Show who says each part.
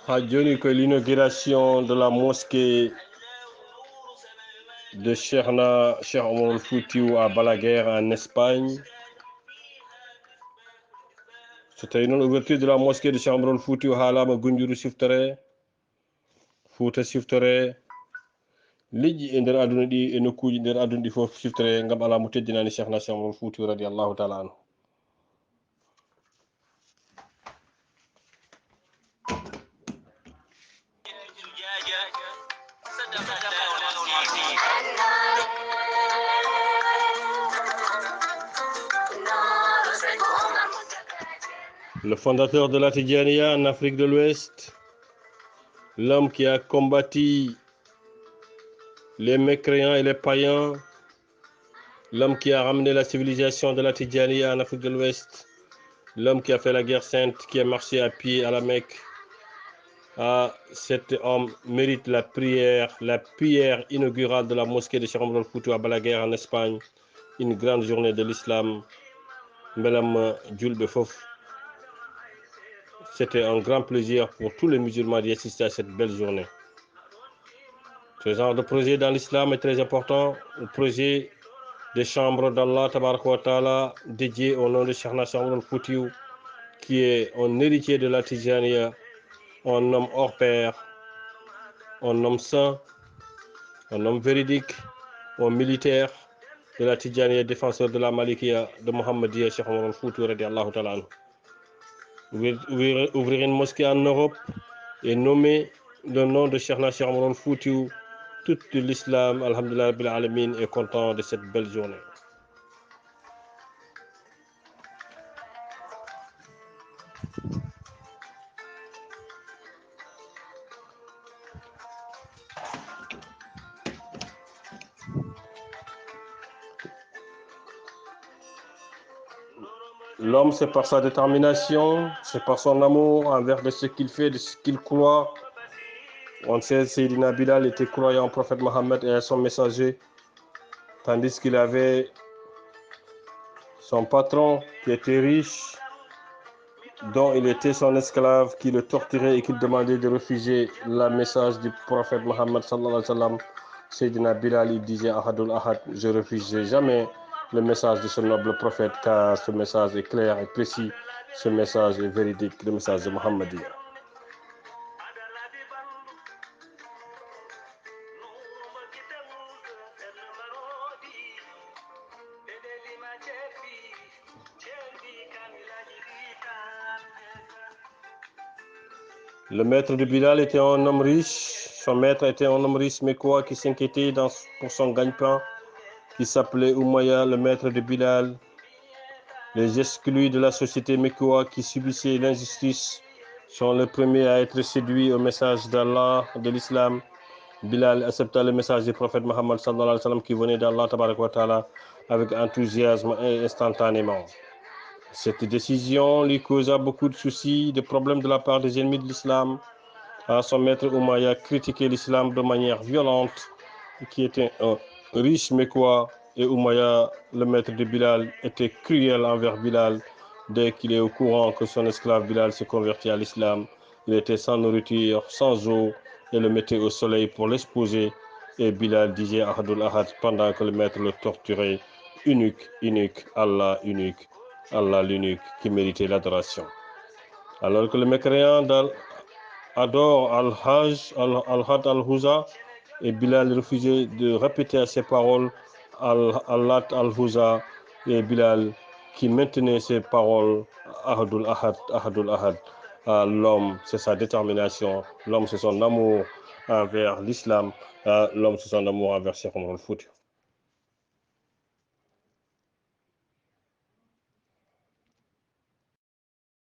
Speaker 1: a dit que l'inauguration de la mosquée de Cheikh Omar Foutiyou à Balaguer en Espagne, c'était une ouverture de la mosquée de Cheikh Omar Foutiyou Halama Gunjuru Siftare, Fouta Siftare, liƴƴi e nder aduna ɗi e nokkuji nder aduna ɗi fof siftare ngam ala mo teddinani Cheikh Omar Foutiyou radiallahu taala anhu. Le fondateur de la Tidjaniya en Afrique de l'Ouest, l'homme qui a combattu les mécréants et les païens, l'homme qui a ramené la civilisation de la Tidjaniya en Afrique de l'Ouest, l'homme qui a fait la guerre sainte, qui a marché à pied à la Mecque. Cet homme mérite la prière inaugurale de la mosquée de Cheikh Omar Foutiyou à Balaguer en Espagne, une grande journée de l'islam. Mbelam Julbe Fof. C'était un grand plaisir pour tous les musulmans d'y assister à cette belle journée. Ce genre de projet dans l'islam est très important. Le projet des chambres d'Allah Tabaraka wa Ta'ala dédié au nom de Cheikh Omar Foutiyou, qui est un héritier de la Tidjaniya, un homme hors pair, un homme saint, un homme véridique, un militaire de la Tidjaniya, défenseur de la Malikiya, de Mohammedia, Cheikh Omar Foutiyou radiallahu ta'ala anhu. Ouvrir une mosquée en Europe et nommer le nom de Cheikh Omar Foutiyou. Tout l'islam, alhamdulillah rabbil alamin, est content de cette belle journée. L'homme, c'est par sa détermination, c'est par son amour envers de ce qu'il fait, de ce qu'il croit. On sait que Sayyidina Bilal était croyant au prophète Mohammed et à son messager, tandis qu'il avait son patron qui était riche, dont il était son esclave, qui le torturait et qui demandait de refuser le message du prophète Mohammed sallallahu alayhi wa sallam. Sayyidina Bilal, il disait Ahadul Ahad, je ne refuserai jamais le message de ce noble prophète, car ce message est clair et précis, ce message est véridique, le message de Mohammed. Le maître de Bilal était un homme riche, son maître était un homme riche mais quoi qui s'inquiétait pour son gagne-pain, qui s'appelait Umayya, le maître de Bilal. Les exclus de la société mécois qui subissaient l'injustice sont les premiers à être séduits au message d'Allah, de l'islam. Bilal accepta le message du prophète Mohammed sallallahu alayhi wa sallam qui venait d'Allah tabaraka wa ta'ala avec enthousiasme et instantanément. Cette décision lui causa beaucoup de soucis, de problèmes de la part des ennemis de l'islam. Son maître Umayya critiquait l'islam de manière violente, qui était un riche mécois, et Umayya, le maître de Bilal, était cruel envers Bilal. Dès qu'il est au courant que son esclave Bilal se convertit à l'islam, il était sans nourriture, sans eau, et le mettait au soleil pour l'exposer. Et Bilal disait Ahadul Ahad pendant que le maître le torturait. Unique, Allah unique, Allah l'unique qui méritait l'adoration. Alors que le mécréant adore Al-Had Al-Houza, et Bilal refusait de répéter à ses paroles Al-Lat Al-Houza, et Bilal qui maintenait ses paroles Ahadul Ahad, Ahadul Ahad. L'homme, c'est sa détermination, l'homme, c'est son amour envers l'islam, l'homme, c'est son amour envers Cheikh Omar Foutiyou.